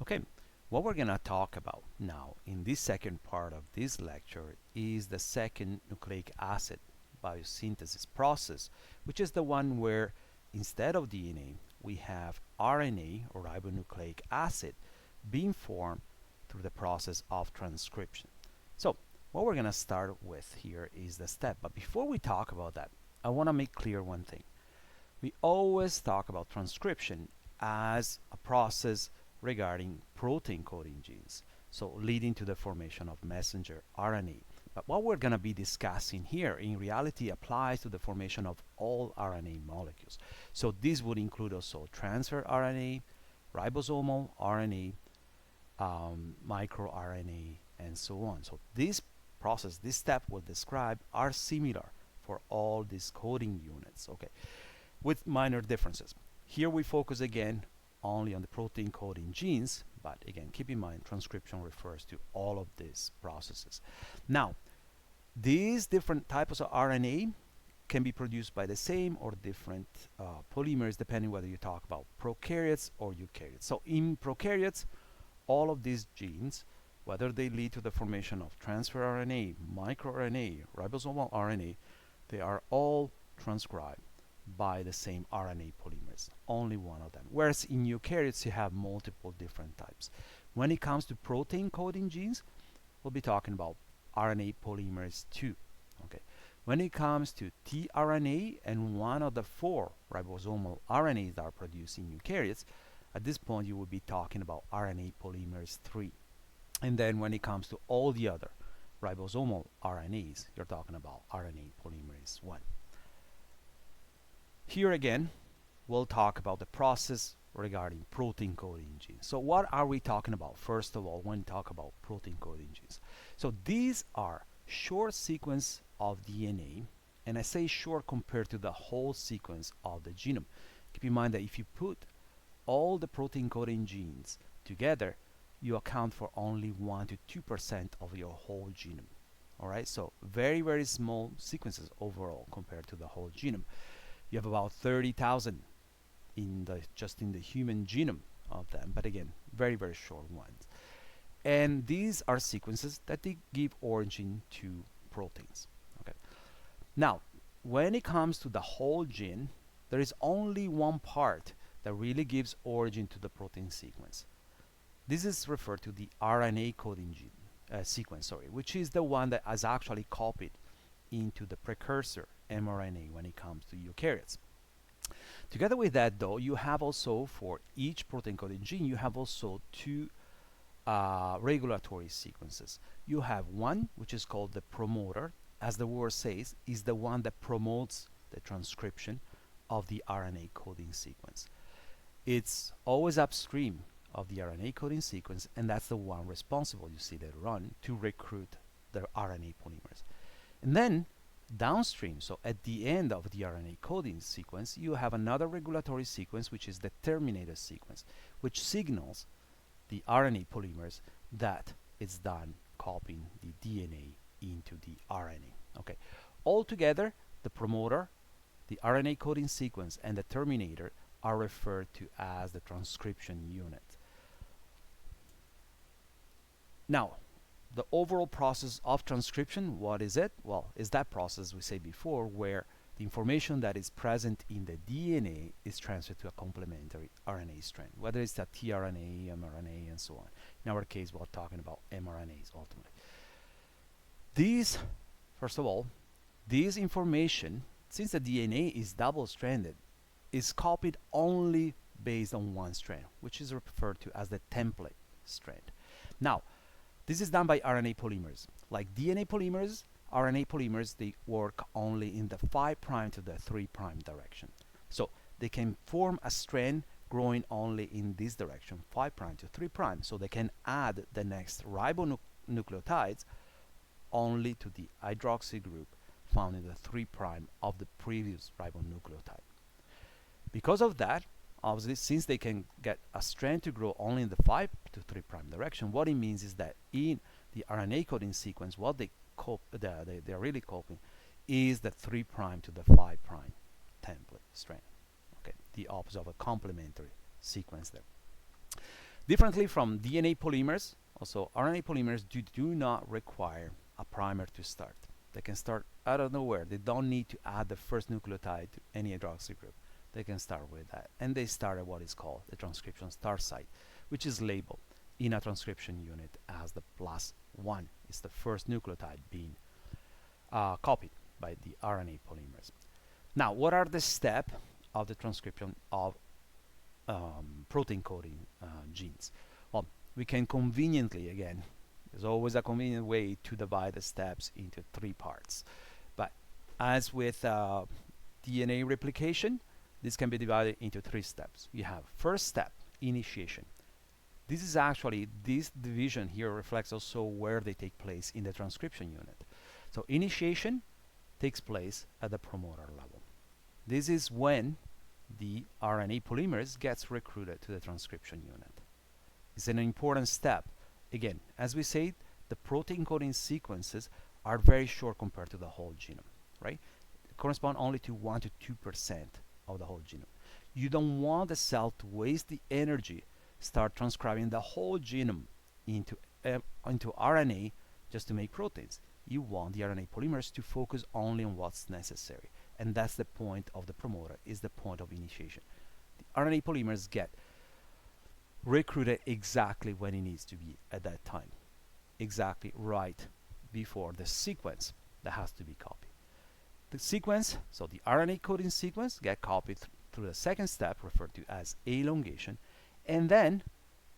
Okay, what we're going to talk about now in this second part of this lecture is the second nucleic acid biosynthesis process, which is the one where instead of DNA, we have RNA or ribonucleic acid being formed through the process of transcription. So, what we're going to start with here is the step. But before we talk about that, I want to make clear one thing. We always talk about transcription as a process regarding protein coding genes, so leading to the formation of messenger RNA. But what we're going to be discussing here in reality applies to the formation of all RNA molecules. So this would include also transfer RNA, ribosomal RNA, microRNA, and so on. So this process, this step we'll describe are similar for all these coding units, okay, with minor differences. Here we focus again only on the protein coding genes, but again, keep in mind transcription refers to all of these processes. Now, these different types of RNA can be produced by the same or different polymers depending whether you talk about prokaryotes or eukaryotes. So in prokaryotes, all of these genes, whether they lead to the formation of transfer RNA, microRNA, ribosomal RNA, they are all transcribed by the same RNA polymers, only one of them. Whereas in eukaryotes, you have multiple different types. When it comes to protein coding genes, we'll be talking about RNA polymers 2. Okay. When it comes to tRNA and one of the 4 ribosomal RNAs that are produced in eukaryotes, at this point you will be talking about RNA polymers 3. And then when it comes to all the other ribosomal RNAs, you're talking about RNA polymerase 1. Here again, we'll talk about the process regarding protein coding genes. So what are we talking about? First of all, when we talk about protein coding genes. So these are short sequence of DNA, and I say short compared to the whole sequence of the genome. Keep in mind that if you put all the protein coding genes together, you account for only 1 to 2% of your whole genome. Alright, so very, very small sequences overall compared to the whole genome. You have about 30,000 just in the human genome of them, but again, very, very short ones. And these are sequences that they give origin to proteins. Okay. Now, when it comes to the whole gene, there is only one part that really gives origin to the protein sequence. This is referred to the RNA coding gene sequence, which is the one that is actually copied into the precursor mRNA when it comes to eukaryotes. Together with that, though, you have also for each protein coding gene, you have also 2 regulatory sequences. You have one which is called the promoter, as the word says, is the one that promotes the transcription of the RNA coding sequence. It's always upstream of the RNA coding sequence, and that's the one responsible, you see later on, to recruit the RNA polymers. And then downstream, so at the end of the RNA coding sequence, you have another regulatory sequence, which is the terminator sequence, which signals the RNA polymers that it's done copying the DNA into the RNA. Okay. Altogether, the promoter, the RNA coding sequence, and the terminator are referred to as the transcription unit. Now, the overall process of transcription, what is it? Well, is that process we said before where the information that is present in the DNA is transferred to a complementary RNA strand, whether it's a tRNA, mRNA, and so on. In our case, we're talking about mRNAs ultimately. These, first of all, this information, since the DNA is double-stranded, is copied only based on one strand, which is referred to as the template strand. Now, this is done by RNA polymers. Like DNA polymers, RNA polymers, they work only in the 5' to the 3' direction. So they can form a strand growing only in this direction, 5' to 3', so they can add the next ribonucleotides only to the hydroxy group found in the 3' of the previous ribonucleotide. Because of that, obviously, since they can get a strand to grow only in the 5' to 3' direction, what it means is that in the RNA coding sequence, what they're really copying is the 3' to the 5' template strand. Okay, the opposite of a complementary sequence there. Differently from DNA polymers, also RNA polymers do not require a primer to start. They can start out of nowhere. They don't need to add the first nucleotide to any hydroxy group. They can start with that. And they start at what is called the transcription start site, which is labeled in a transcription unit as the +1. It's the first nucleotide being copied by the RNA polymers. Now, what are the steps of the transcription of protein coding genes? Well, we can conveniently, again, there's always a convenient way to divide the steps into 3 parts. But as with DNA replication, this can be divided into 3 steps. You have first step, initiation. This is actually, this division here reflects also where they take place in the transcription unit. So initiation takes place at the promoter level. This is when the RNA polymerase gets recruited to the transcription unit. It's an important step. Again, as we said, the protein coding sequences are very short compared to the whole genome, right? They correspond only to 1 to 2% of the whole genome. You don't want the cell to waste the energy, start transcribing the whole genome into RNA just to make proteins. You want the RNA polymerase to focus only on what's necessary. And that's the point of the promoter, is the point of initiation. The RNA polymers get recruited exactly when it needs to be at that time, exactly right before the sequence that has to be copied. The sequence, so the RNA coding sequence, get copied through the second step, referred to as elongation, and then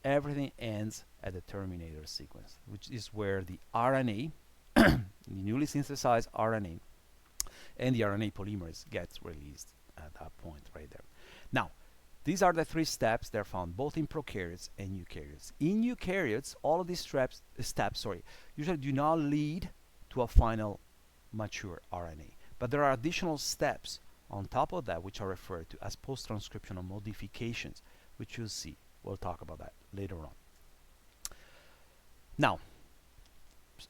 everything ends at the terminator sequence, which is where the RNA, the newly synthesized RNA, and the RNA polymerase gets released at that point right there. Now, these are the 3 steps. They're found both in prokaryotes and eukaryotes. In eukaryotes, all of these steps usually do not lead to a final mature RNA. But there are additional steps on top of that which are referred to as post-transcriptional modifications, which you'll see. We'll talk about that later on. Now,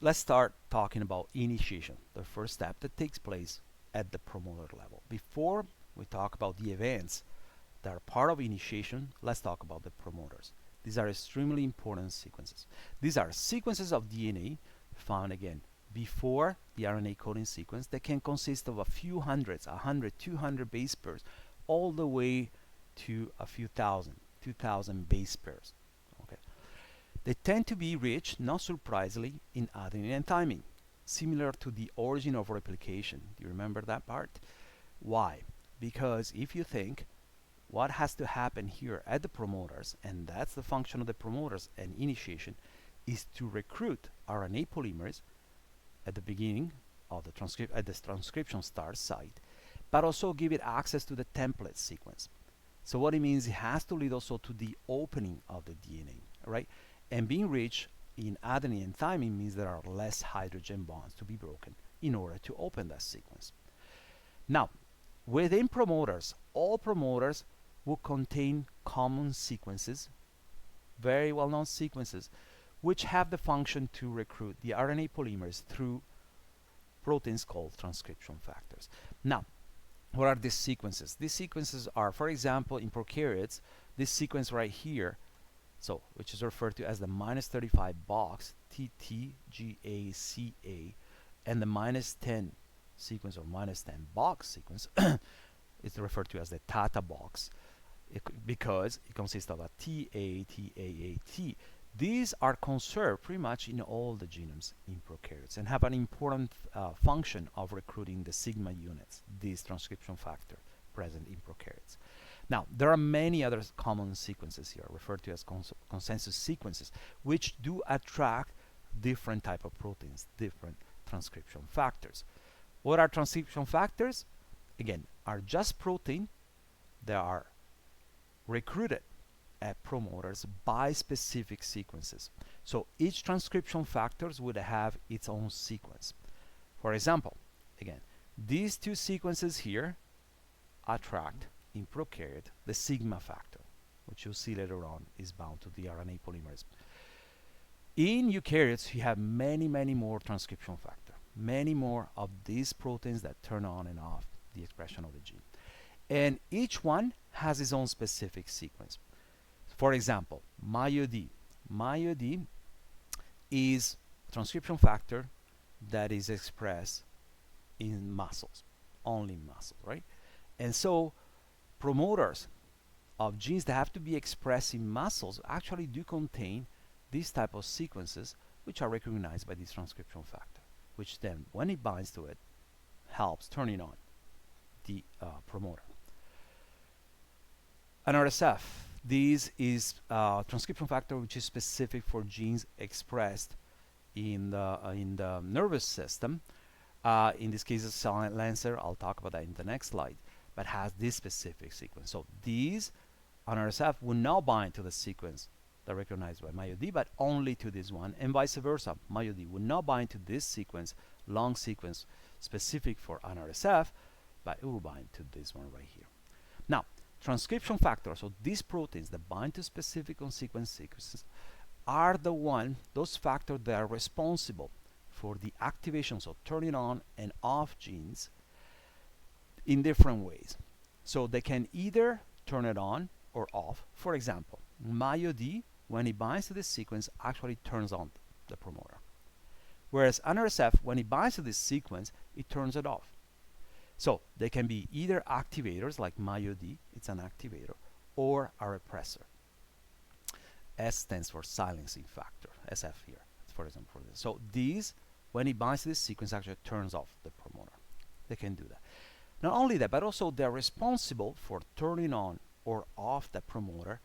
let's start talking about initiation, the first step that takes place at the promoter level. Before we talk about the events that are part of initiation, let's talk about the promoters. These are extremely important sequences. These are sequences of DNA found, again, before the RNA coding sequence that can consist of a few hundreds, 100, 200 base pairs, all the way to a few thousand, 2,000 base pairs. Okay. They tend to be rich, not surprisingly, in adenine and thymine, similar to the origin of replication. Do you remember that part? Why? Because if you think what has to happen here at the promoters, and that's the function of the promoters and initiation, is to recruit RNA polymerase at the beginning of the transcription start site, but also give it access to the template sequence. So what it means, it has to lead also to the opening of the DNA, right? And being rich in adenine and thymine means there are less hydrogen bonds to be broken in order to open that sequence. Now, within promoters, all promoters will contain common sequences, very well-known sequences, which have the function to recruit the RNA polymerase through proteins called transcription factors. Now, what are these sequences? These sequences are, for example, in prokaryotes, this sequence right here, so which is referred to as the -35 box, TTGACA, and the -10 sequence or -10 box sequence is referred to as the TATA box, because it consists of a TATAAT. These are conserved pretty much in all the genomes in prokaryotes and have an important function of recruiting the sigma units, this transcription factor present in prokaryotes. Now, there are many other common sequences here, referred to as consensus sequences, which do attract different type of proteins, different transcription factors. What are transcription factors? Again, are just protein that are recruited at promoters by specific sequences. So each transcription factors would have its own sequence. For example, again, these 2 sequences here attract in prokaryote the sigma factor, which you'll see later on is bound to the RNA polymerase. In eukaryotes, you have many more transcription factor, many more of these proteins that turn on and off the expression of the gene. And each one has its own specific sequence. For example, MyoD. MyoD is a transcription factor that is expressed in muscles, only in muscles, right? And so promoters of genes that have to be expressed in muscles actually do contain these type of sequences which are recognized by this transcription factor, which then, when it binds to it, helps turning on the promoter. NRSF. This is a transcription factor which is specific for genes expressed in the nervous system. In this case, it's silencer. I'll talk about that in the next slide, but has this specific sequence. So these NRSF will now bind to the sequence that recognized by MyoD, but only to this one, and vice versa. MyoD will not bind to this sequence, long sequence specific for NRSF, but it will bind to this one right here. Now, transcription factors, so these proteins that bind to specific on sequence sequences, are those factors that are responsible for the activation, so turning on and off genes in different ways. So they can either turn it on or off. For example, MyoD, when it binds to this sequence, actually turns on the promoter. Whereas NRSF, when it binds to this sequence, it turns it off. So they can be either activators, like MyoD, it's an activator, or a repressor. S stands for silencing factor, SF here, for example. For this. So these, when it binds to this sequence, actually turns off the promoter. They can do that. Not only that, but also they're responsible for turning on or off the promoter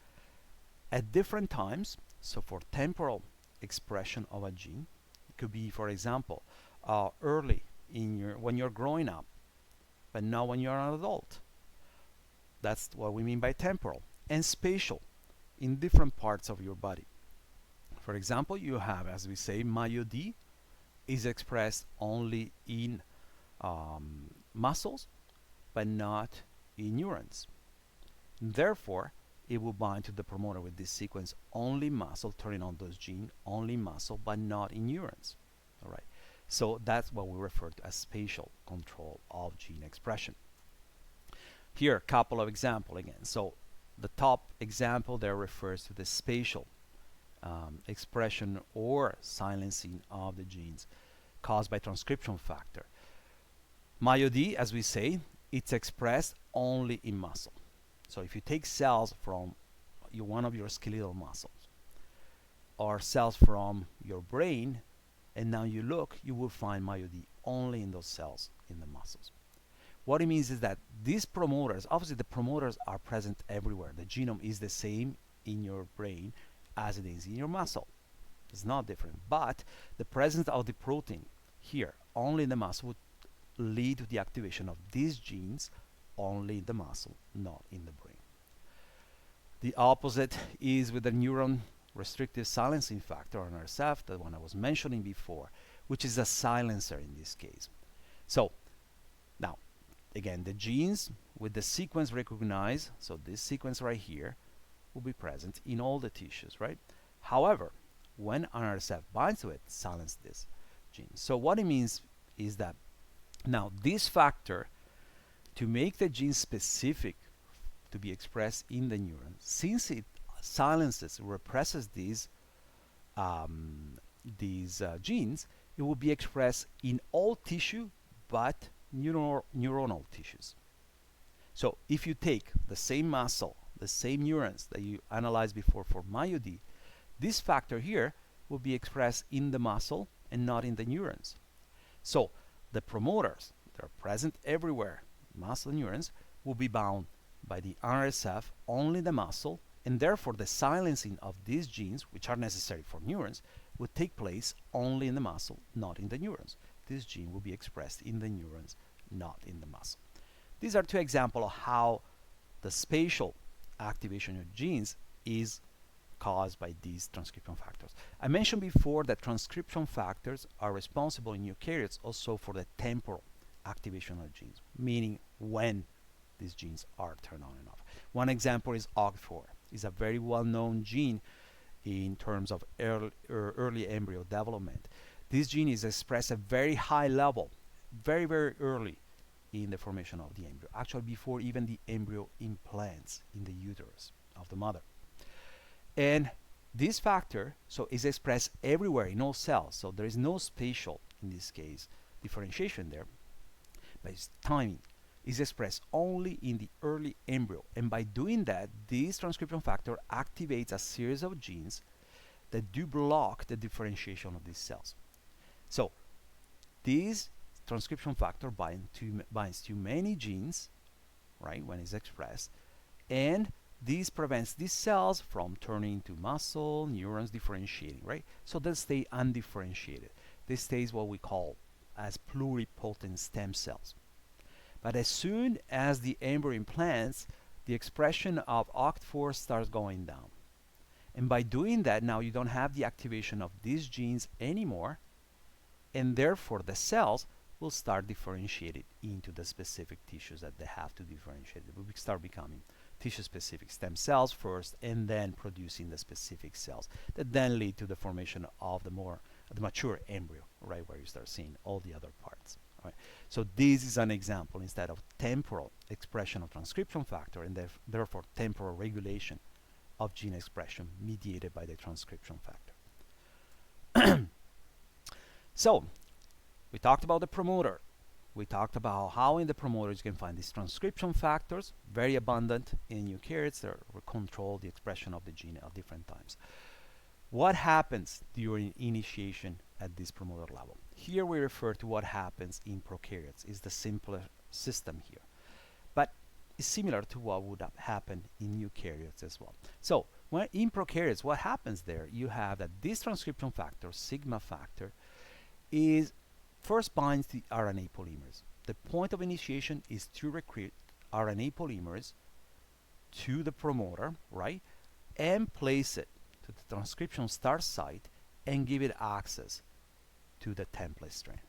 at different times. So for temporal expression of a gene, it could be, for example, early when you're growing up, but not when you're an adult. That's what we mean by temporal. And spatial, in different parts of your body. For example, you have, as we say, MyoD is expressed only in muscles, but not in neurons. Therefore, it will bind to the promoter with this sequence only muscle, turning on those genes, only muscle, but not in neurons. All right. So that's what we refer to as spatial control of gene expression. Here, a couple of examples again. So the top example there refers to the spatial expression or silencing of the genes caused by transcription factor. MyoD, as we say, it's expressed only in muscle. So if you take cells from one of your skeletal muscles or cells from your brain, and now you look, you will find MyoD only in those cells in the muscles. What it means is that these promoters, obviously the promoters are present everywhere. The genome is the same in your brain as it is in your muscle. It's not different. But the presence of the protein here, only in the muscle, would lead to the activation of these genes only in the muscle, not in the brain. The opposite is with the neuron restrictive silencing factor, or NRSF, the one I was mentioning before, which is a silencer in this case. So now, again, the genes with the sequence recognized, so this sequence right here, will be present in all the tissues, right? However, when NRSF binds to it, silence this gene. So what it means is that now this factor, to make the gene specific to be expressed in the neuron, since it silences, represses these genes, it will be expressed in all tissue but neuronal tissues. So if you take the same muscle, the same neurons that you analyzed before for MyoD, this factor here will be expressed in the muscle and not in the neurons. So the promoters that are present everywhere, muscle neurons, will be bound by the NRSF only in the muscle, and therefore the silencing of these genes, which are necessary for neurons, would take place only in the muscle, not in the neurons. This gene will be expressed in the neurons, not in the muscle. These are two examples of how the spatial activation of genes is caused by these transcription factors. I mentioned before that transcription factors are responsible in eukaryotes also for the temporal activation of genes, meaning when these genes are turned on and off. One example is OCT4. It's a very well-known gene in terms of early embryo development. This gene is expressed at very high level, very, very early in the formation of the embryo, actually before even the embryo implants in the uterus of the mother. And this factor so is expressed everywhere in all cells. So there is no spatial, in this case, differentiation there. But its timing is expressed only in the early embryo. And by doing that, this transcription factor activates a series of genes that do block the differentiation of these cells. So this transcription factor binds to many genes, right, when it's expressed, and this prevents these cells from turning into muscle, neurons differentiating, right? So they stay undifferentiated. This stays what we call as pluripotent stem cells. But as soon as the embryo implants, the expression of OCT4 starts going down. And by doing that, now you don't have the activation of these genes anymore, and therefore the cells will start differentiated into the specific tissues that they have to differentiate. They will start becoming tissue-specific stem cells first, and then producing the specific cells that then lead to the formation of the mature embryo, right, where you start seeing all the other parts. Right. So this is an example instead of temporal expression of transcription factor, and therefore temporal regulation of gene expression mediated by the transcription factor. So we talked about the promoter. We talked about how in the promoters you can find these transcription factors, very abundant in eukaryotes, that control the expression of the gene at different times. What happens during initiation at this promoter level? Here we refer to what happens in prokaryotes. It's the simpler system here, but it's similar to what would happen in eukaryotes as well. So when in prokaryotes, what happens there? You have that this transcription factor, sigma factor, is first binds the RNA polymers. The point of initiation is to recruit RNA polymers to the promoter, right, and place it to the transcription start site and give it access to the template strand.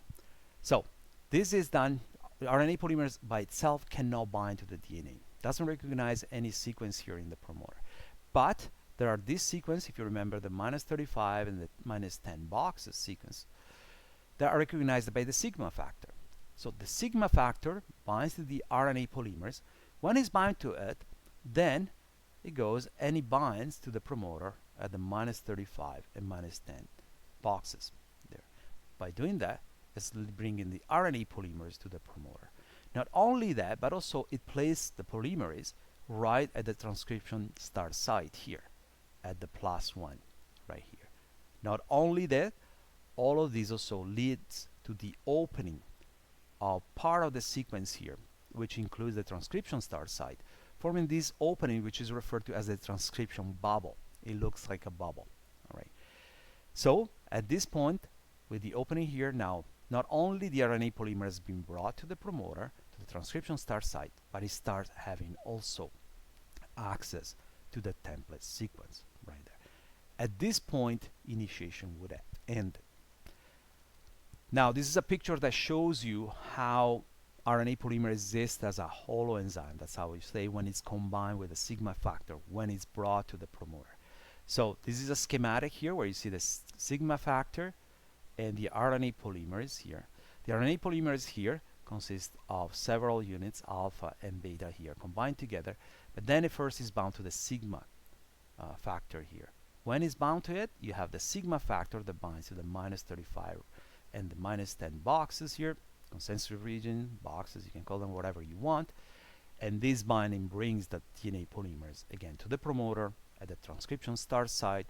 So this is done. RNA polymers by itself cannot bind to the DNA. Doesn't recognize any sequence here in the promoter. But there are this sequence, if you remember the -35 and the -10 boxes sequence, that are recognized by the sigma factor. So the sigma factor binds to the RNA polymers. When it's bound to it, then it goes and it binds to the promoter at the -35 and -10 boxes there. By doing that, it's bringing the RNA polymers to the promoter. Not only that, but also it places the polymerase right at the transcription start site here, at the +1 right here. Not only that, all of these also leads to the opening of part of the sequence here, which includes the transcription start site, forming this opening which is referred to as the transcription bubble. It looks like a bubble. All right. So at this point, with the opening here now, not only the RNA polymer has been brought to the promoter, to the transcription start site, but it starts having also access to the template sequence right there. At this point, initiation would end. Now, this is a picture that shows you how RNA polymer exists as a holoenzyme. That's how we say when it's combined with a sigma factor, when it's brought to the promoter. So this is a schematic here where you see the sigma factor and the RNA polymers here. The RNA polymers here consist of several units, alpha and beta here, combined together. But then it first is bound to the sigma factor here. When it's bound to it, you have the sigma factor that binds to the -35 and the -10 boxes here, consensus region, boxes, you can call them whatever you want. And this binding brings the DNA polymers again to the promoter at the transcription start site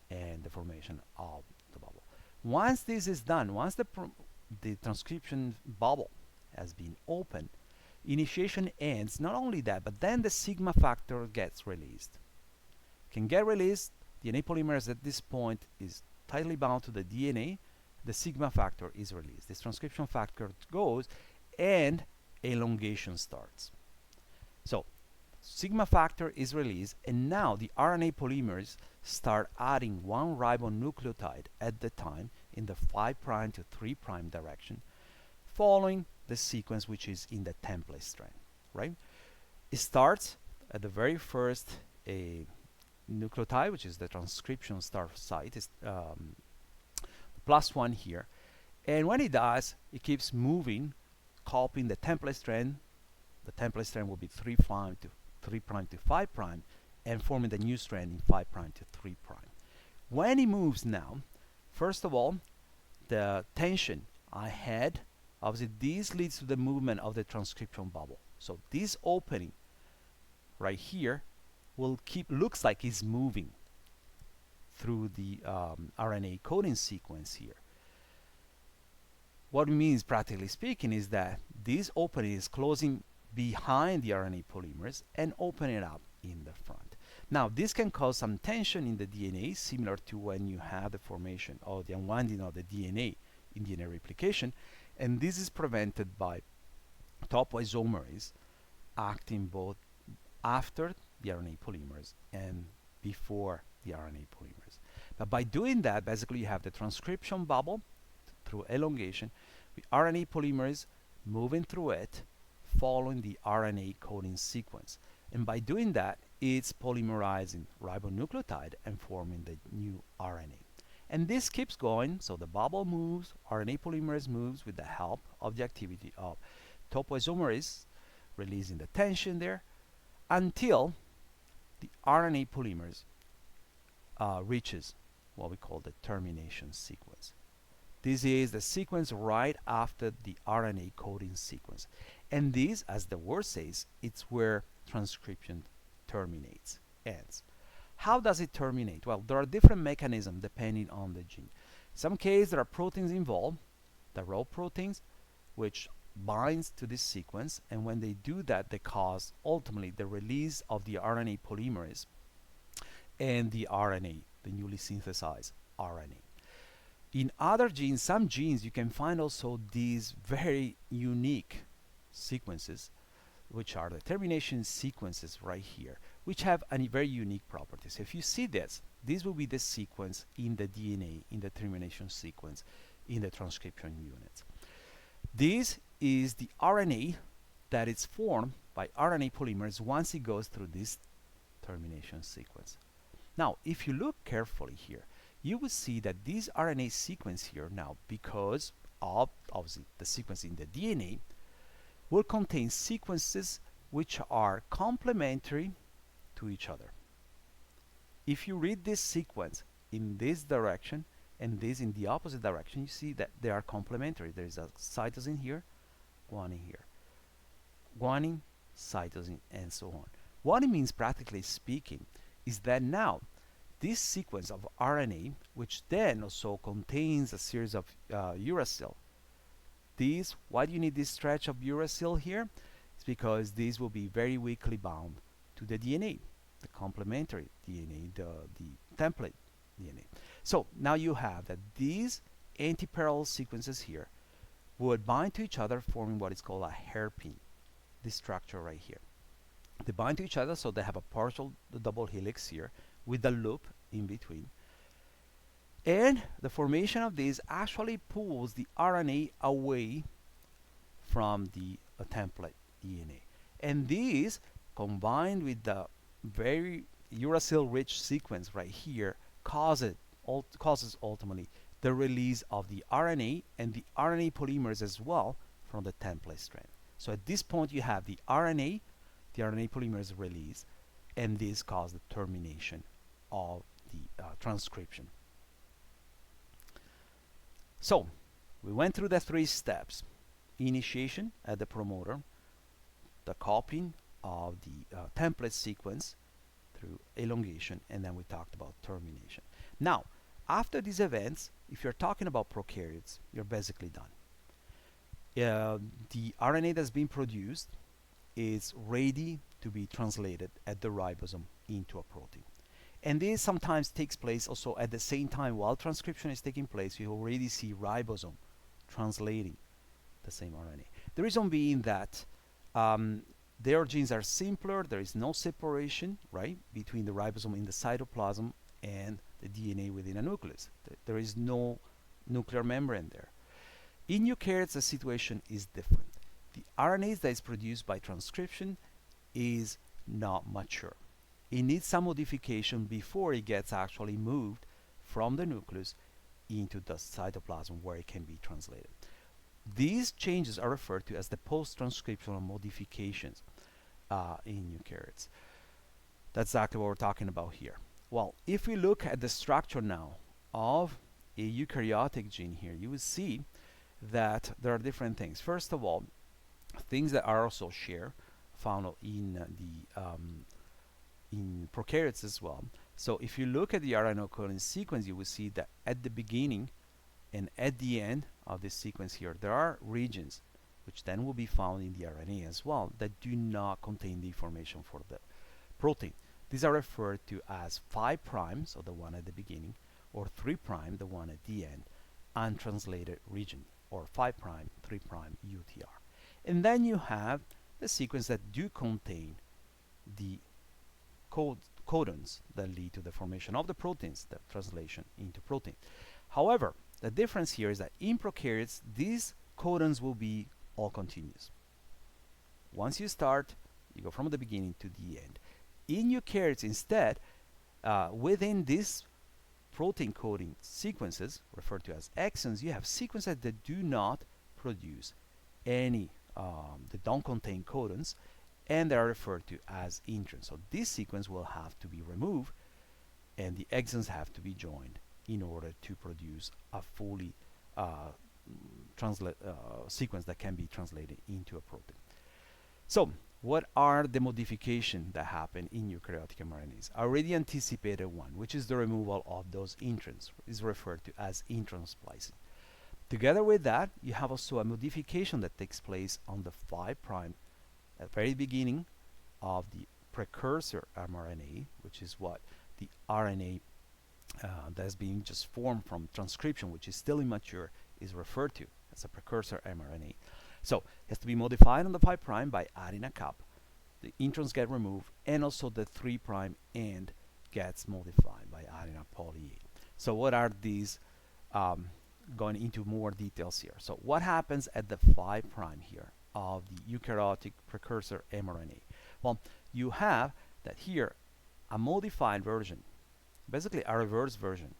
and the formation of the bubble. Once this is done, once the transcription bubble has been opened, initiation ends. Not only that, but then the sigma factor gets released. Can get released. DNA polymerase at this point is tightly bound to the DNA. The sigma factor is released. This transcription factor goes and elongation starts. So sigma factor is released, and now the RNA polymers start adding one ribonucleotide at the time in the 5' to 3' direction, following the sequence which is in the template strand, right? It starts at the very first nucleotide, which is the transcription start site, is +1 here, and when it does, it keeps moving, copying the template strand. The template strand will be 3' to 5', and forming the new strand in 5 prime to 3 prime. When it moves now, first of all, the tension I had, obviously this leads to the movement of the transcription bubble. So this opening right here will looks like it's moving through the RNA coding sequence here. What it means, practically speaking, is that this opening is closing behind the RNA polymers and opening it up in the front. Now, this can cause some tension in the DNA, similar to when you have the formation or the unwinding of the DNA in DNA replication, and this is prevented by topoisomerase acting both after the RNA polymers and before the RNA polymers. But by doing that, basically you have the transcription bubble through elongation with RNA polymers moving through it following the RNA coding sequence. And by doing that, it's polymerizing ribonucleotide and forming the new RNA. And this keeps going, so the bubble moves, RNA polymerase moves with the help of the activity of topoisomerase, releasing the tension there, until the RNA polymers reaches what we call the termination sequence. This is the sequence right after the RNA coding sequence. And this, as the word says, it's where transcription terminates, ends. How does it terminate? Well, there are different mechanisms depending on the gene. In some cases, there are proteins involved, the rho proteins, which binds to this sequence, and when they do that, they cause ultimately the release of the RNA polymerase and the RNA, the newly synthesized RNA. In other genes, some genes, you can find also these very unique sequences, which are the termination sequences right here, which have a very unique properties. If you see this will be the sequence in the DNA, in the termination sequence, in the transcription units. This is the RNA that is formed by RNA polymers once it goes through this termination sequence. Now, if you look carefully here, you will see that this RNA sequence here now, because of obviously the sequence in the DNA, will contain sequences which are complementary to each other. If you read this sequence in this direction and this in the opposite direction, you see that they are complementary. There is a cytosine here, guanine here, guanine, cytosine, and so on. What it means, practically speaking, is that now this sequence of RNA, which then also contains a series of uracil, why do you need this stretch of uracil here? It's because these will be very weakly bound to the DNA, the complementary DNA, the template DNA. So now you have that these antiparallel sequences here would bind to each other, forming what is called a hairpin, this structure right here. They bind to each other, so they have a partial double helix here with a loop in between. And the formation of this actually pulls the RNA away from the template DNA. And this, combined with the very uracil-rich sequence right here, causes ultimately the release of the RNA and the RNA polymers as well from the template strand. So at this point you have the RNA polymers release, and this causes the termination of the transcription. So we went through the 3 steps: initiation at the promoter, the copying of the template sequence through elongation, and then we talked about termination. Now, after these events, if you're talking about prokaryotes, you're basically done. The RNA that's been produced is ready to be translated at the ribosome into a protein. And this sometimes takes place also at the same time while transcription is taking place. You already see ribosome translating the same RNA. The reason being that their genes are simpler. There is no separation, right, between the ribosome in the cytoplasm and the DNA within a nucleus. There is no nuclear membrane there. In eukaryotes, the situation is different. The RNA that is produced by transcription is not mature. It needs some modification before it gets actually moved from the nucleus into the cytoplasm where it can be translated. These changes are referred to as the post-transcriptional modifications in eukaryotes. That's exactly what we're talking about here. Well, if we look at the structure now of a eukaryotic gene here, you will see that there are different things. First of all, things that are also shared, found in in prokaryotes as well. So if you look at the RNA coding sequence, you will see that at the beginning and at the end of this sequence here, there are regions which then will be found in the RNA as well that do not contain the information for the protein. These are referred to as 5 prime, so the one at the beginning, or 3 prime, the one at the end, untranslated region, or 5 prime, 3 prime UTR. And then you have the sequence that do contain the codons that lead to the formation of the proteins, the translation into protein. However, the difference here is that in prokaryotes, these codons will be all continuous. Once you start, you go from the beginning to the end. In eukaryotes, instead, within these protein coding sequences, referred to as exons, you have sequences that do not produce any, that don't contain codons, and they are referred to as introns. So this sequence will have to be removed, and the exons have to be joined in order to produce a fully sequence that can be translated into a protein. So what are the modifications that happen in eukaryotic mRNAs? I already anticipated one, which is the removal of those introns. Is referred to as intron splicing. Together with that, you have also a modification that takes place on the 5 prime at the very beginning of the precursor mRNA, which is what the RNA that's being just formed from transcription, which is still immature, is referred to as a precursor mRNA. So it has to be modified on the 5 prime by adding a cap. The introns get removed, and also the 3 prime end gets modified by adding a poly A. So what are these? Going into more details here. So what happens at the 5 prime here of the eukaryotic precursor mRNA? Well, you have that here a modified version, basically a reverse version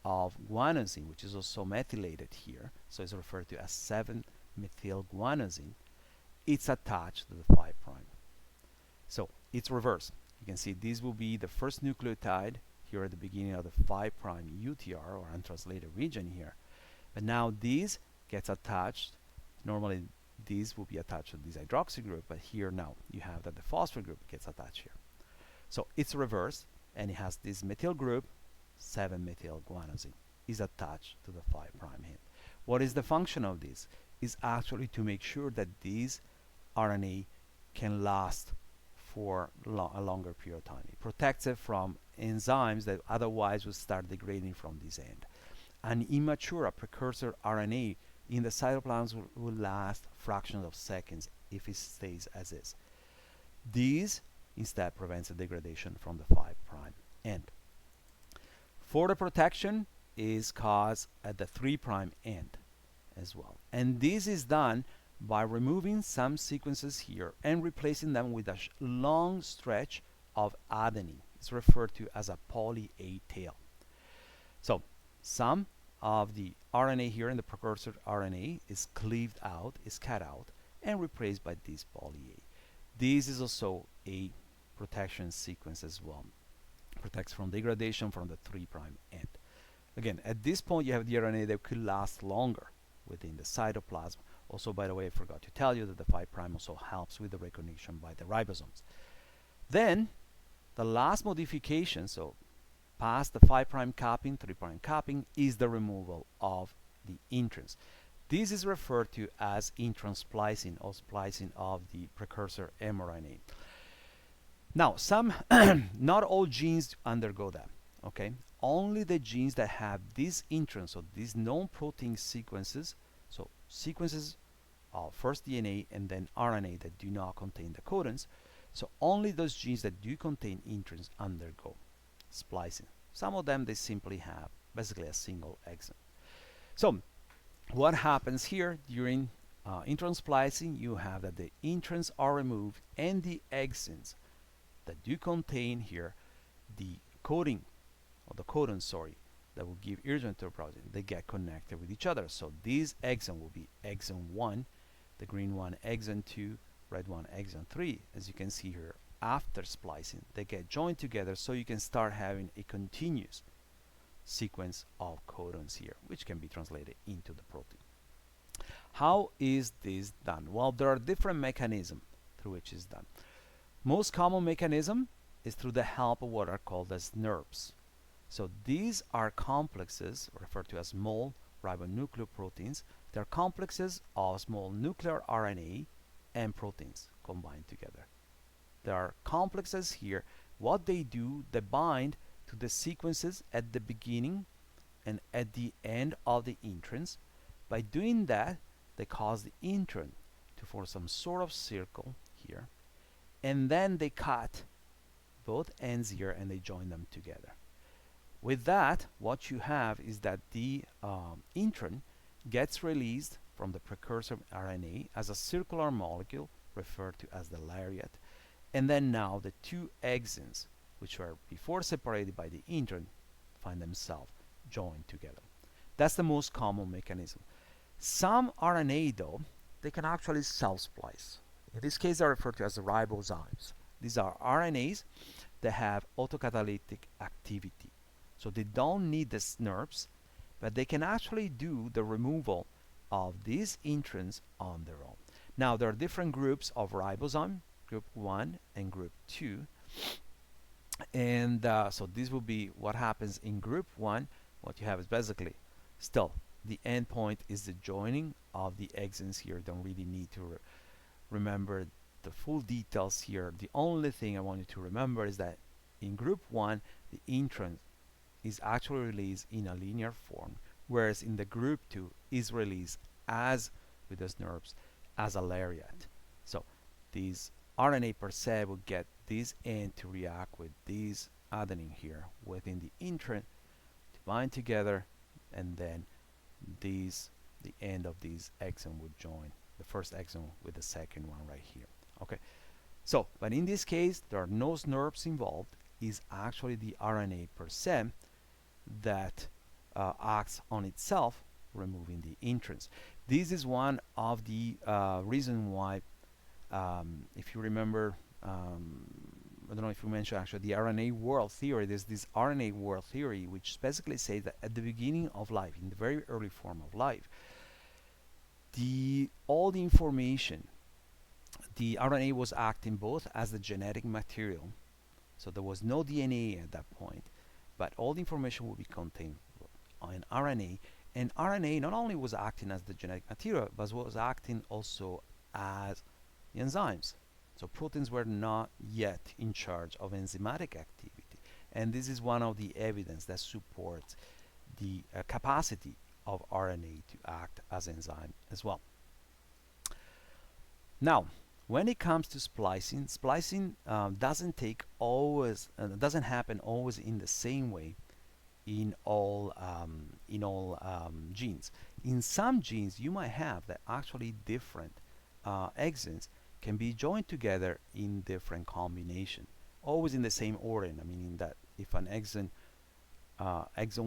of guanosine, which is also methylated here, so it's referred to as 7-methylguanosine. It's attached to the 5 prime. So it's reversed. You can see this will be the first nucleotide here at the beginning of the 5 prime UTR, or untranslated region here. But now this gets attached. Normally these will be attached to this hydroxy group, but here now you have that the phosphate group gets attached here. So it's reversed, and it has this methyl group, 7-methylguanosine, is attached to the 5 prime end. What is the function of this? Is actually to make sure that this RNA can last for a longer period of time. It protects it from enzymes that otherwise would start degrading from this end. An immature precursor RNA in the cytoplasm will last fractions of seconds if it stays as is. This instead prevents the degradation from the 5 prime end. Further protection is caused at the 3 prime end as well. And this is done by removing some sequences here and replacing them with a long stretch of adenine. It's referred to as a poly A tail. So some of the RNA here in the precursor RNA is cleaved out, is cut out, and replaced by this poly A. This is also a protection sequence as well. Protects from degradation from the 3 prime end. Again, at this point you have the RNA that could last longer within the cytoplasm. Also, by the way, I forgot to tell you that the 5 prime also helps with the recognition by the ribosomes. Then the last modification, so past the 5 prime capping, 3 prime capping, is the removal of the introns. This is referred to as intron splicing, or splicing of the precursor mRNA. Now, not all genes undergo that, okay? Only the genes that have these introns, so these known protein sequences, so sequences of first DNA and then RNA that do not contain the codons, so only those genes that do contain introns undergo splicing. Some of them, they simply have basically a single exon. So what happens here during intron splicing? You have that the introns are removed, and the exons that do contain here the coding, or the codon, sorry, that will give irritant to a protein, they get connected with each other. So this exon will be exon 1, the green one exon 2, red one exon 3, as you can see here after splicing, they get joined together so you can start having a continuous sequence of codons here, which can be translated into the protein. How is this done? Well, there are different mechanisms through which it's done. Most common mechanism is through the help of what are called as NERPs. So these are complexes referred to as small ribonucleoproteins. They're complexes of small nuclear RNA and proteins combined together. There are complexes here. What they do, they bind to the sequences at the beginning and at the end of the introns. By doing that, they cause the intron to form some sort of circle here, and then they cut both ends here and they join them together. With that, what you have is that the intron gets released from the precursor RNA as a circular molecule referred to as the lariat, and then now the two exons, which were before separated by the intron, find themselves joined together. That's the most common mechanism. Some RNA, though, they can actually self-splice. In this case, they're referred to as ribozymes. These are RNAs that have autocatalytic activity. So they don't need the SNRPs, but they can actually do the removal of these introns on their own. Now, there are different groups of ribosome, group 1 and group 2. And so this will be what happens in group 1. What you have is basically still the endpoint is the joining of the exons here. Don't really need to remember the full details here. The only thing I want you to remember is that in group 1, the intron is actually released in a linear form, whereas in the group 2 is released as with those nerves as a lariat. So these RNA per se will get this end to react with this adenine here within the intron to bind together, and then these the end of this exon would join the first exon with the second one right here. Okay, so but in this case there are no SNRPs involved. Is actually the RNA per se that acts on itself, removing the introns. This is one of the reason why, if you remember, I don't know if you mentioned actually the RNA world theory. There's this RNA world theory which basically says that at the beginning of life, in the very early form of life, all the information, the RNA was acting both as the genetic material, so there was no DNA at that point, but all the information would be contained in RNA, and RNA not only was acting as the genetic material, but was acting also as the enzymes. So proteins were not yet in charge of enzymatic activity, and this is one of the evidence that supports the capacity of RNA to act as enzyme as well. Now, when it comes to splicing, doesn't happen always in the same way in all genes. In some genes, you might have that actually different exons can be joined together in different combination, always in the same order. I mean, in that if an exon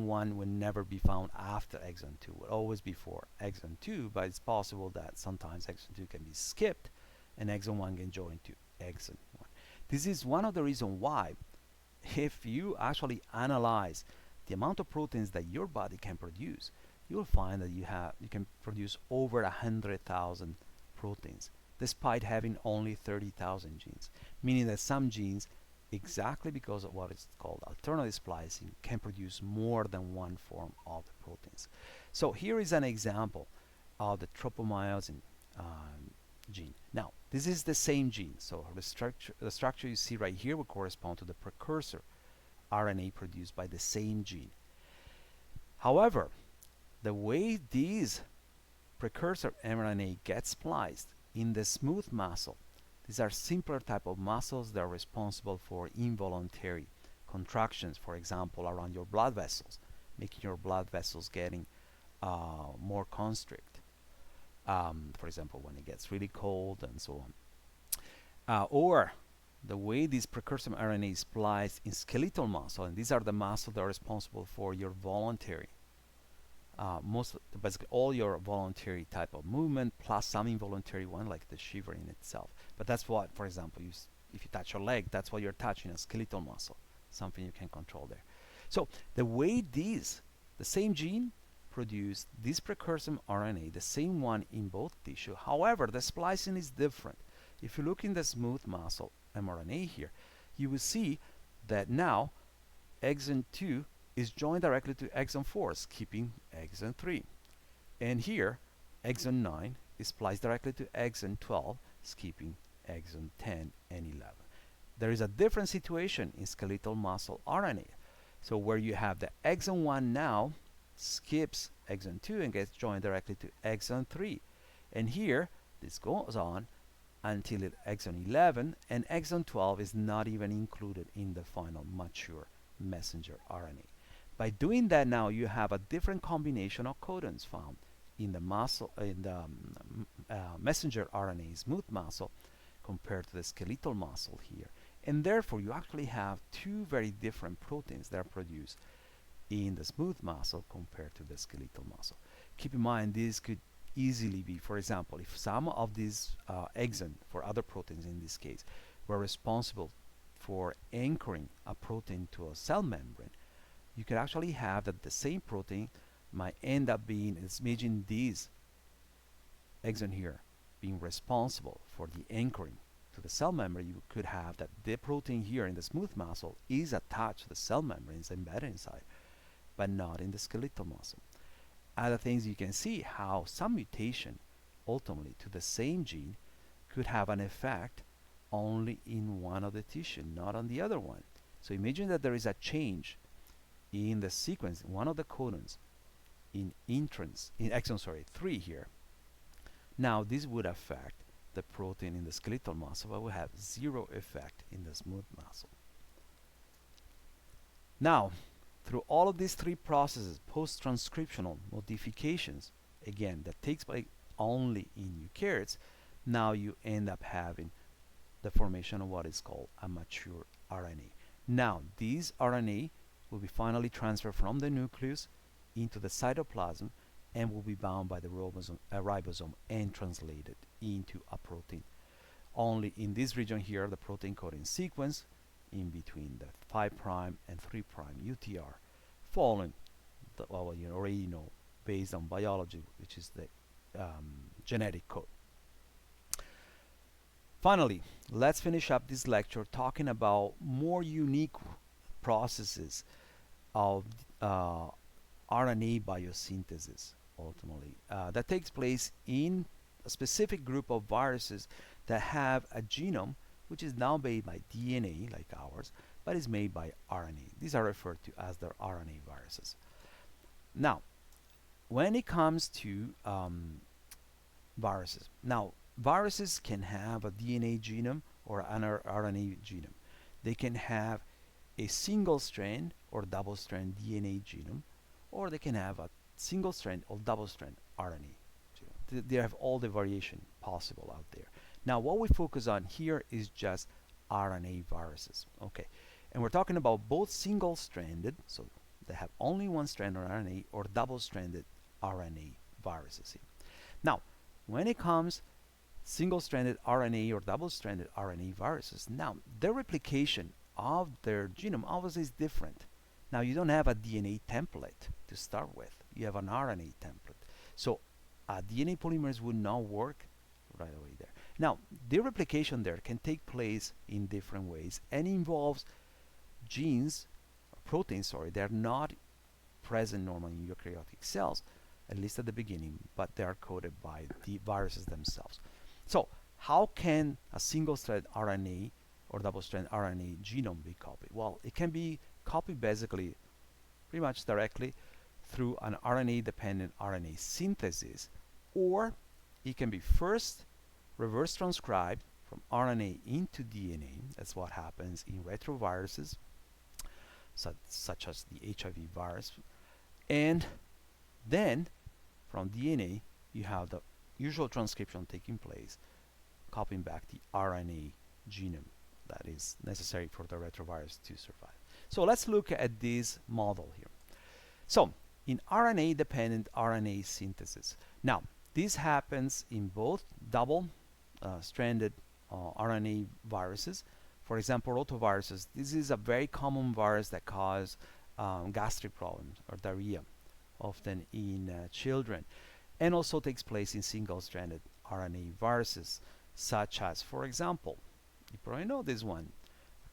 1 will never be found after exon 2, will always be before exon 2, but it's possible that sometimes exon 2 can be skipped and exon 1 can join to exon 1. This is one of the reasons why, if you actually analyze the amount of proteins that your body can produce, you'll find that you can produce over 100,000 proteins despite having only 30,000 genes, meaning that some genes, exactly because of what is called alternative splicing, can produce more than one form of the proteins. So here is an example of the tropomyosin gene. Now, this is the same gene, so the structure you see right here will correspond to the precursor RNA produced by the same gene. However, the way these precursor mRNA gets spliced in the smooth muscle, these are simpler type of muscles that are responsible for involuntary contractions, for example, around your blood vessels, making your blood vessels getting more constrict. For example, when it gets really cold and so on. Or the way these precursor RNA is spliced in skeletal muscle, and these are the muscles that are responsible for your voluntary, basically all your voluntary type of movement, plus some involuntary one like the shivering itself. But that's what, for example, If you touch your leg, that's what you're touching, a skeletal muscle, something you can control there. So the way the same gene produce this precursor RNA, the same one in both tissue. However, the splicing is different. If you look in the smooth muscle mRNA here, you will see that now exon 2 is joined directly to exon 4, skipping exon 3. And here, exon 9 is spliced directly to exon 12, skipping exon 10 and 11. There is a different situation in skeletal muscle RNA. So where you have the exon 1 now skips exon 2 and gets joined directly to exon 3. And here, this goes on until exon 11, and exon 12 is not even included in the final mature messenger RNA. By doing that now, you have a different combination of codons found in the muscle, in the messenger RNA smooth muscle compared to the skeletal muscle here. And therefore, you actually have two very different proteins that are produced in the smooth muscle compared to the skeletal muscle. Keep in mind, this could easily be, for example, if some of these exon, for other proteins in this case, were responsible for anchoring a protein to a cell membrane, you could actually have that the same protein might end up being, imagine these exon here being responsible for the anchoring to the cell membrane. You could have that the protein here in the smooth muscle is attached to the cell membrane, is embedded inside, but not in the skeletal muscle. Other things, you can see how some mutation ultimately to the same gene could have an effect only in one of the tissue, not on the other one. So imagine that there is a change in the sequence, one of the codons in exon 3 here. Now this would affect the protein in the skeletal muscle, but will have zero effect in the smooth muscle. Now, through all of these three processes, post-transcriptional modifications, again, that takes place only in eukaryotes, now you end up having the formation of what is called a mature RNA. Now, these RNA will be finally transferred from the nucleus into the cytoplasm and will be bound by the ribosome and translated into a protein. Only in this region here, the protein coding sequence in between the 5' and 3' UTR, following what you already know based on biology, which is the genetic code. Finally, let's finish up this lecture talking about more unique processes of RNA biosynthesis, ultimately, that takes place in a specific group of viruses that have a genome which is now made by DNA, like ours, but is made by RNA. These are referred to as their RNA viruses. Now, when it comes to viruses, now viruses can have a DNA genome or an RNA genome. They can have a single strand or double strand DNA genome, or they can have a single strand or double strand RNA genome. They have all the variation possible out there. Now, what we focus on here is just RNA viruses, okay? And we're talking about both single-stranded, so they have only one strand of RNA, or double-stranded RNA viruses here. Now, when it comes single-stranded RNA or double-stranded RNA viruses, now their replication of their genome obviously is different. Now, you don't have a DNA template to start with. You have an RNA template. So a DNA polymerase would not work right away there. Now, the replication there can take place in different ways and involves genes, proteins, sorry, they're not present normally in eukaryotic cells, at least at the beginning, but they are coded by the viruses themselves. So, how can a single-strand RNA or double-strand RNA genome be copied? Well, it can be copied basically pretty much directly through an RNA-dependent RNA synthesis, or it can be first reverse transcribed from RNA into DNA. That's what happens in retroviruses, such as the HIV virus. And then from DNA, you have the usual transcription taking place, copying back the RNA genome that is necessary for the retrovirus to survive. So let's look at this model here. So in RNA-dependent RNA synthesis, now this happens in both double stranded RNA viruses, For example, rotaviruses. This is a very common virus that causes gastric problems or diarrhea, often in children, and also takes place in single-stranded RNA viruses, such as, for example, you probably know this one,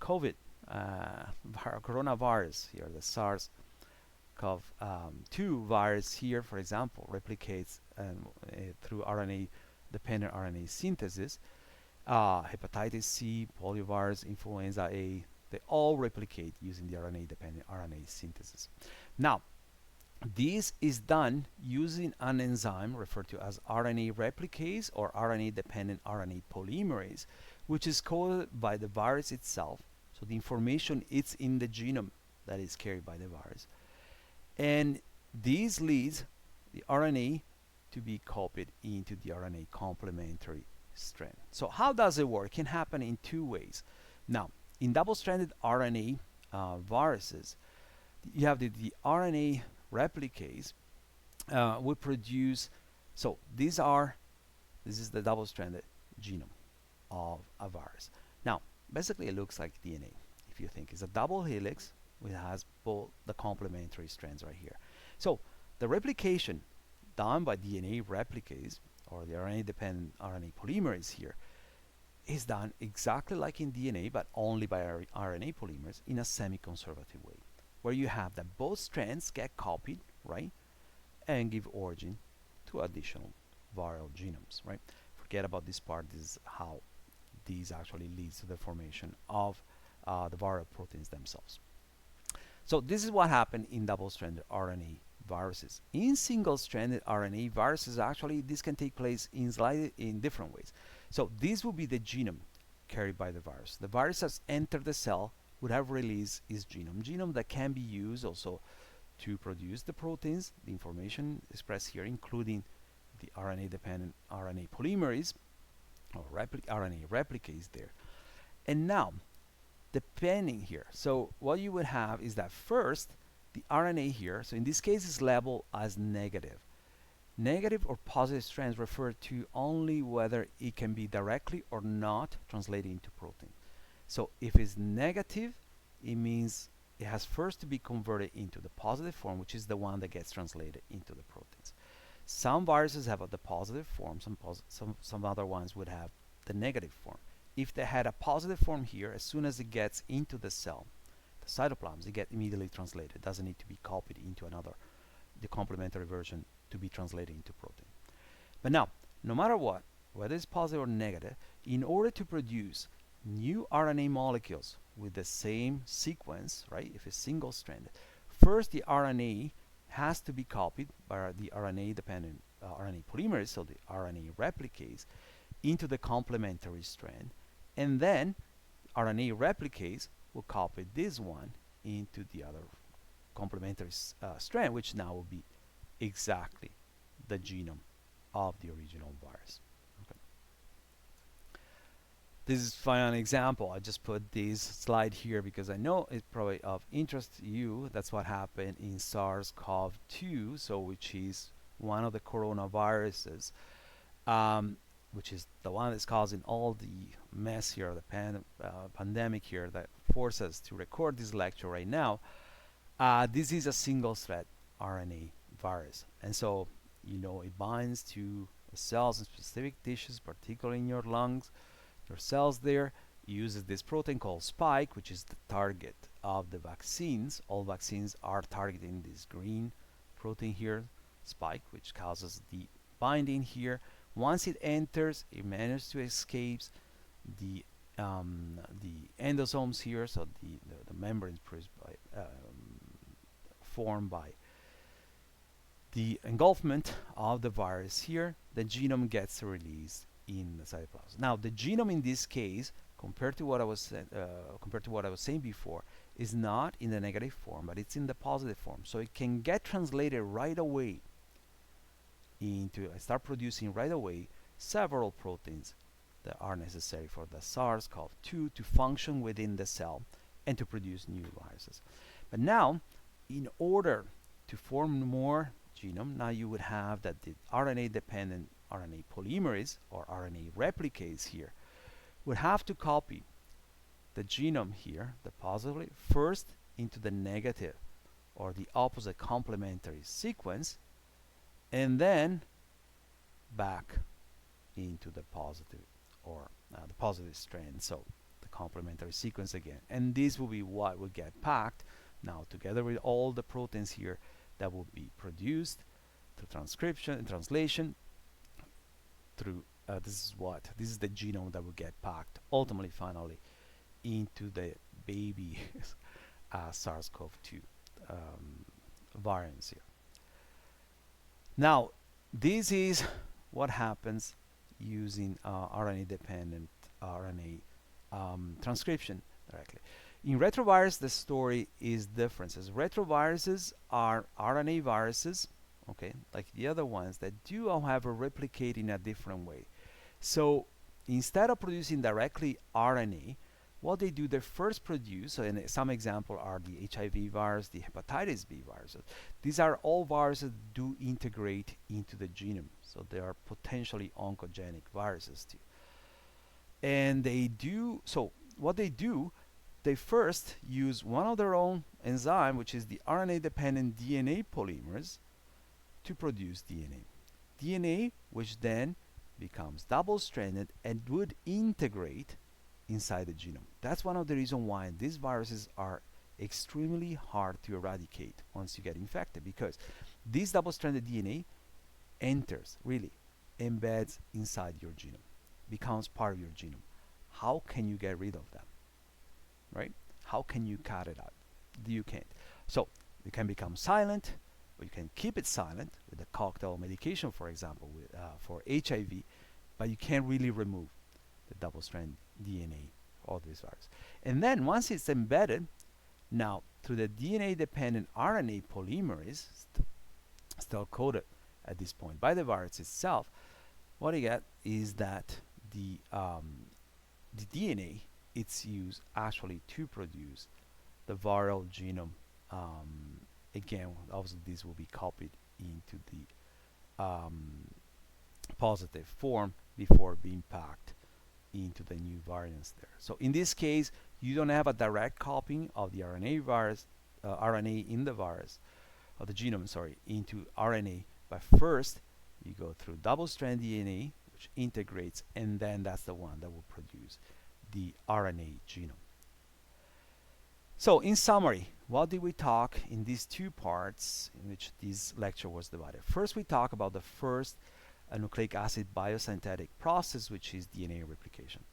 COVID, coronavirus here, the SARS-CoV-2 virus here, for example, replicates through RNA-dependent RNA synthesis. Hepatitis C, poliovirus, influenza A, they all replicate using the RNA-dependent RNA synthesis. Now, this is done using an enzyme referred to as RNA replicase or RNA-dependent RNA polymerase, which is coded by the virus itself. So the information is in the genome that is carried by the virus. And this leads the RNA to be copied into the RNA complementary strand. So how does it work? It can happen in two ways. Now, in double-stranded RNA viruses, you have the RNA replicase will produce, so this is the double-stranded genome of a virus. Now, basically it looks like DNA. If you think it's a double helix, which has both the complementary strands right here. So the replication done by DNA replicase or the RNA-dependent RNA polymerase here is done exactly like in DNA, but only by RNA polymers in a semi-conservative way, where you have that both strands get copied, right, and give origin to additional viral genomes, right? Forget about this part. This is how these actually leads to the formation of the viral proteins themselves. So this is what happened in double-stranded RNA viruses. In single-stranded RNA viruses, actually, this can take place in different ways. So this will be the genome carried by the virus. The virus has entered the cell, would have released its genome that can be used also to produce the proteins, the information expressed here, including the RNA-dependent RNA polymerase or RNA replicase there. And now, depending here, so what you would have is that first, the RNA here, so in this case is labeled as negative. Negative or positive strands refer to only whether it can be directly or not translated into protein. So if it's negative, it means it has first to be converted into the positive form, which is the one that gets translated into the proteins. Some viruses have the positive form, some other ones would have the negative form. If they had a positive form here, as soon as it gets into the cell, the cytoplasm, it gets immediately translated. It doesn't need to be copied into the complementary version to be translated into protein. But now, no matter what, whether it's positive or negative, in order to produce new RNA molecules with the same sequence, right, if it's single-stranded, first the RNA has to be copied by the RNA-dependent RNA polymerase, so the RNA replicase, into the complementary strand, and then RNA replicase will copy this one into the other complementary strand, which now will be exactly the genome of the original virus. Okay. This is an example. I just put this slide here because I know it's probably of interest to you. That's what happened in SARS-CoV-2, so which is one of the coronaviruses, which is the one that's causing all the mess here, the pandemic here that forces us to record this lecture right now. This is a single-thread RNA virus, and so it binds to cells in specific tissues, particularly in your lungs, your cells there. It uses this protein called spike, which is the target of the vaccines. All vaccines are targeting this green protein here, spike, which causes the binding here. Once it enters, it manages to escape the endosomes here, so the membrane formed by the engulfment of the virus here. The genome gets released in the cytoplasm. Now, the genome in this case, compared to what I was saying before, is not in the negative form, but it's in the positive form. So it can get translated right away start producing right away several proteins that are necessary for the SARS-CoV-2 to function within the cell and to produce new viruses. But now, in order to form more genome, now you would have that the RNA-dependent RNA polymerase or RNA replicase here would have to copy the genome here, the positively, first into the negative or the opposite complementary sequence, and then back into the positive or the positive strand, so the complementary sequence again. And this will be what will get packed now together with all the proteins here that will be produced through transcription and translation through this is the genome that will get packed ultimately finally into the baby SARS-CoV-2 variants here. Now this is what happens using RNA-dependent RNA transcription directly. In retrovirus, the story is different. As retroviruses are RNA viruses, okay, like the other ones that do, however, replicate in a different way. So instead of producing directly RNA, what they do, they first produce, and some examples are the HIV virus, the hepatitis B viruses. These are all viruses that do integrate into the genome, so they are potentially oncogenic viruses too. And they do, so what they do, they first use one of their own enzyme, which is the RNA-dependent DNA polymerase, to produce DNA. DNA, which then becomes double-stranded and would integrate inside the genome. That's one of the reasons why these viruses are extremely hard to eradicate once you get infected, because this double-stranded DNA enters, really embeds inside your genome, becomes part of your genome. How can you get rid of them, right? How can you cut it out? You can't. So it can become silent, or you can keep it silent with a cocktail medication, for example, with, for HIV, but you can't really remove the double-strand DNA of this virus. And then once it's embedded, now through the DNA-dependent RNA polymerase, still coded at this point by the virus itself, what you get is that the DNA, it's used actually to produce the viral genome. Again, obviously this will be copied into the positive form before being packed into the new variants there. So in this case, you don't have a direct copying of the RNA virus, RNA in the virus, of the genome, sorry, into RNA, but first you go through double-strand DNA, which integrates, and then that's the one that will produce the RNA genome. So in summary, what did we talk in these two parts in which this lecture was divided? First, we talk about the first nucleic acid biosynthetic process, which is DNA replication.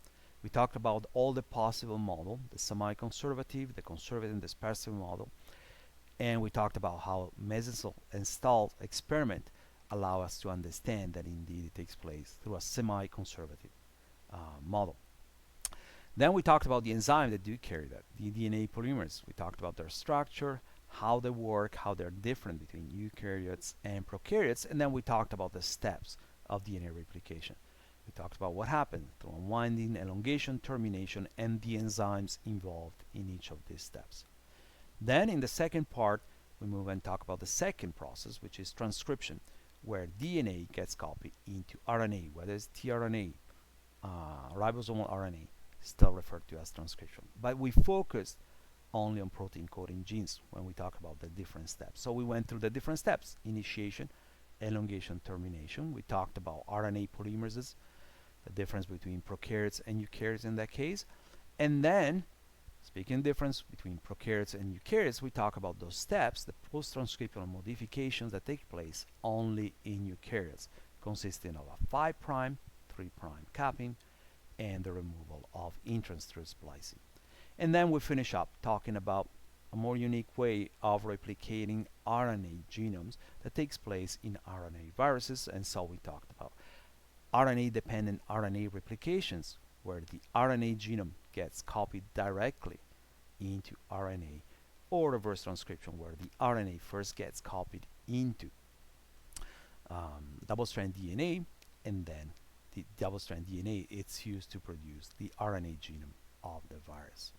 We talked about all the possible model, the semi-conservative, the conservative, and dispersive model. And we talked about how Mesenthal and Stahl experiment allow us to understand that indeed it takes place through a semi-conservative model. Then we talked about the enzyme that do carry that, the DNA polymerase. We talked about their structure, how they work, how they're different between eukaryotes and prokaryotes, and then we talked about the steps of DNA replication. We talked about what happened through unwinding, elongation, termination, and the enzymes involved in each of these steps. Then in the second part, we move and talk about the second process, which is transcription, where DNA gets copied into RNA, whether it's tRNA, ribosomal RNA, still referred to as transcription. But we focused only on protein coding genes when we talk about the different steps. So we went through the different steps: initiation, elongation, termination. We talked about RNA polymerases, the difference between prokaryotes and eukaryotes in that case. And then, speaking difference between prokaryotes and eukaryotes, we talk about those steps, the post-transcriptional modifications that take place only in eukaryotes, consisting of a 5' 3' capping and the removal of entrance through splicing. And then we finish up talking about a more unique way of replicating RNA genomes that takes place in RNA viruses. And so we talked about RNA-dependent RNA replications, where the RNA genome gets copied directly into RNA, or reverse transcription, where the RNA first gets copied into double-strand DNA, and then the double-strand DNA, it's used to produce the RNA genome of the virus.